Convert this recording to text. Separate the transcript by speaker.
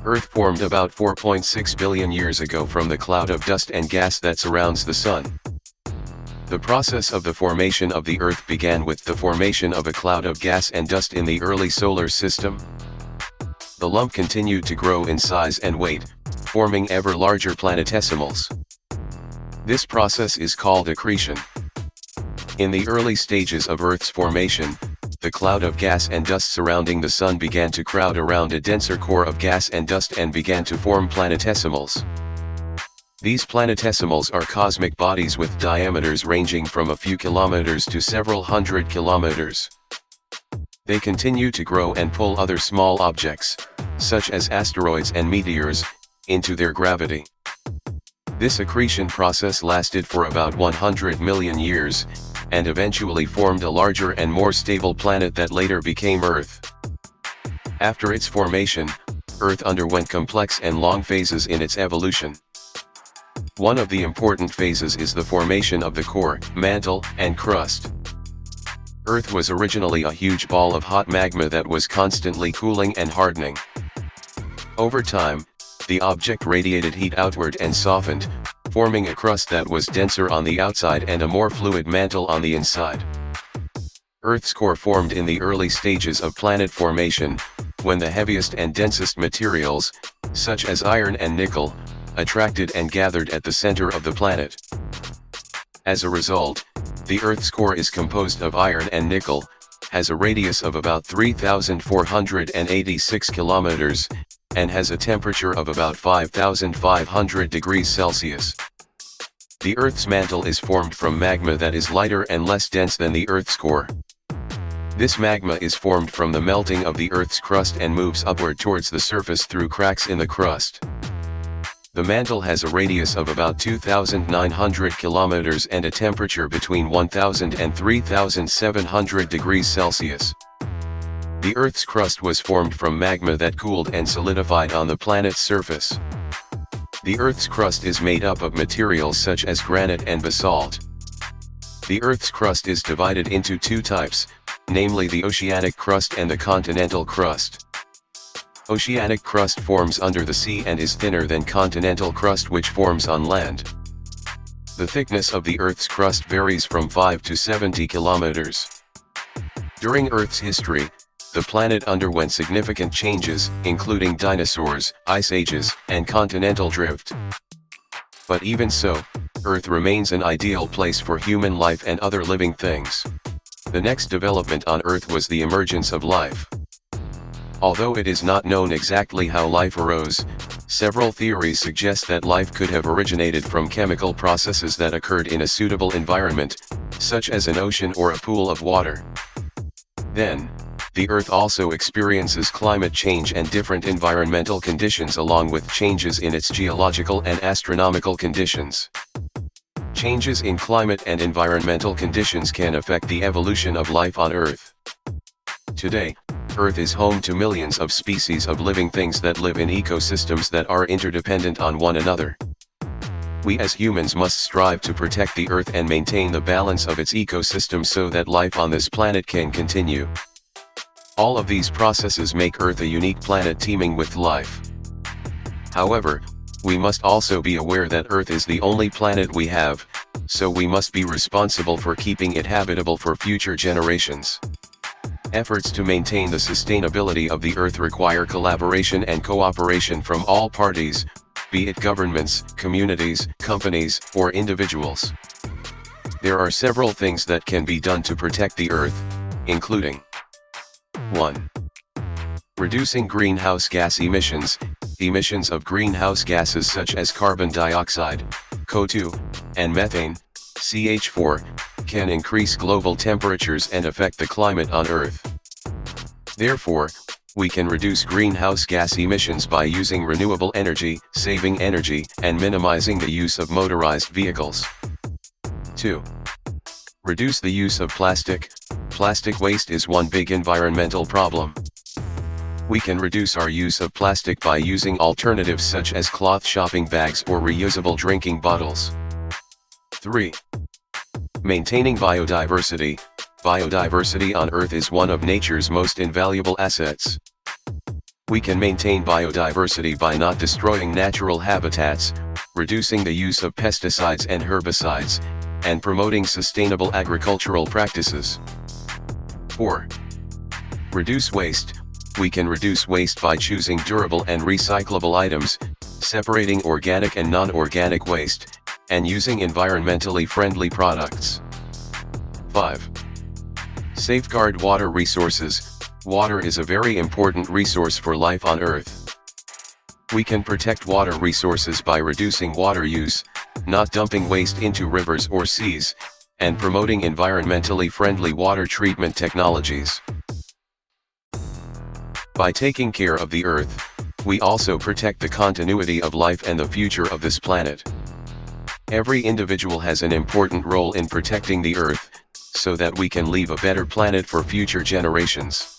Speaker 1: Earth formed about 4.6 billion years ago from the cloud of dust and gas that surrounds the Sun. The process of the formation of the Earth began with the formation of a cloud of gas and dust in the early solar system. The lump continued to grow in size and weight, forming ever larger planetesimals. This process is called accretion. In the early stages of Earth's formation, the cloud of gas and dust surrounding the Sun began to crowd around a denser core of gas and dust and began to form planetesimals. These planetesimals are cosmic bodies with diameters ranging from a few kilometers to several hundred kilometers. They continue to grow and pull other small objects, such as asteroids and meteors, into their gravity. This accretion process lasted for about 100 million years, and eventually formed a larger and more stable planet that later became Earth. After its formation, Earth underwent complex and long phases in its evolution. One of the important phases is the formation of the core, mantle, and crust. Earth was originally a huge ball of hot magma that was constantly cooling and hardening. Over time, the object radiated heat outward and softened, forming a crust that was denser on the outside and a more fluid mantle on the inside. Earth's core formed in the early stages of planet formation, when the heaviest and densest materials, such as iron and nickel, attracted and gathered at the center of the planet. As a result, the Earth's core is composed of iron and nickel, has a radius of about 3,486 kilometers, and has a temperature of about 5,500 degrees Celsius. The Earth's mantle is formed from magma that is lighter and less dense than the Earth's core. This magma is formed from the melting of the Earth's crust and moves upward towards the surface through cracks in the crust. The mantle has a radius of about 2,900 kilometers and a temperature between 1,000 and 3,700 degrees Celsius. The Earth's crust was formed from magma that cooled and solidified on the planet's surface. The Earth's crust is made up of materials such as granite and basalt. The Earth's crust is divided into two types, namely the oceanic crust and the continental crust. Oceanic crust forms under the sea and is thinner than continental crust, which forms on land. The thickness of the Earth's crust varies from 5 to 70 kilometers. During Earth's history, the planet underwent significant changes, including dinosaurs, ice ages, and continental drift. But even so, Earth remains an ideal place for human life and other living things. The next development on Earth was the emergence of life. Although it is not known exactly how life arose, several theories suggest that life could have originated from chemical processes that occurred in a suitable environment, such as an ocean or a pool of water. Then, the Earth also experiences climate change and different environmental conditions along with changes in its geological and astronomical conditions. Changes in climate and environmental conditions can affect the evolution of life on Earth. Today, Earth is home to millions of species of living things that live in ecosystems that are interdependent on one another. We as humans must strive to protect the Earth and maintain the balance of its ecosystem so that life on this planet can continue. All of these processes make Earth a unique planet teeming with life. However, we must also be aware that Earth is the only planet we have, so we must be responsible for keeping it habitable for future generations. Efforts to maintain the sustainability of the Earth require collaboration and cooperation from all parties, be it governments, communities, companies, or individuals. There are several things that can be done to protect the Earth, including 1. Reducing greenhouse gas emissions. Emissions of greenhouse gases such as carbon dioxide, CO2, and methane, CH4, can increase global temperatures and affect the climate on Earth. Therefore, we can reduce greenhouse gas emissions by using renewable energy, saving energy, and minimizing the use of motorized vehicles. 2. Reduce the use of plastic. Plastic waste is one big environmental problem. We can reduce our use of plastic by using alternatives such as cloth shopping bags or reusable drinking bottles. 3. Maintaining biodiversity. Biodiversity on Earth is one of nature's most invaluable assets. We can maintain biodiversity by not destroying natural habitats, reducing the use of pesticides and herbicides, and promoting sustainable agricultural practices. 4. Reduce waste. We can reduce waste by choosing durable and recyclable items, separating organic and non-organic waste, and using environmentally friendly products. 5. Safeguard water resources. Water is a very important resource for life on Earth. We can protect water resources by reducing water use, not dumping waste into rivers or seas, and promoting environmentally friendly water treatment technologies. By taking care of the Earth, we also protect the continuity of life and the future of this planet. Every individual has an important role in protecting the Earth, so that we can leave a better planet for future generations.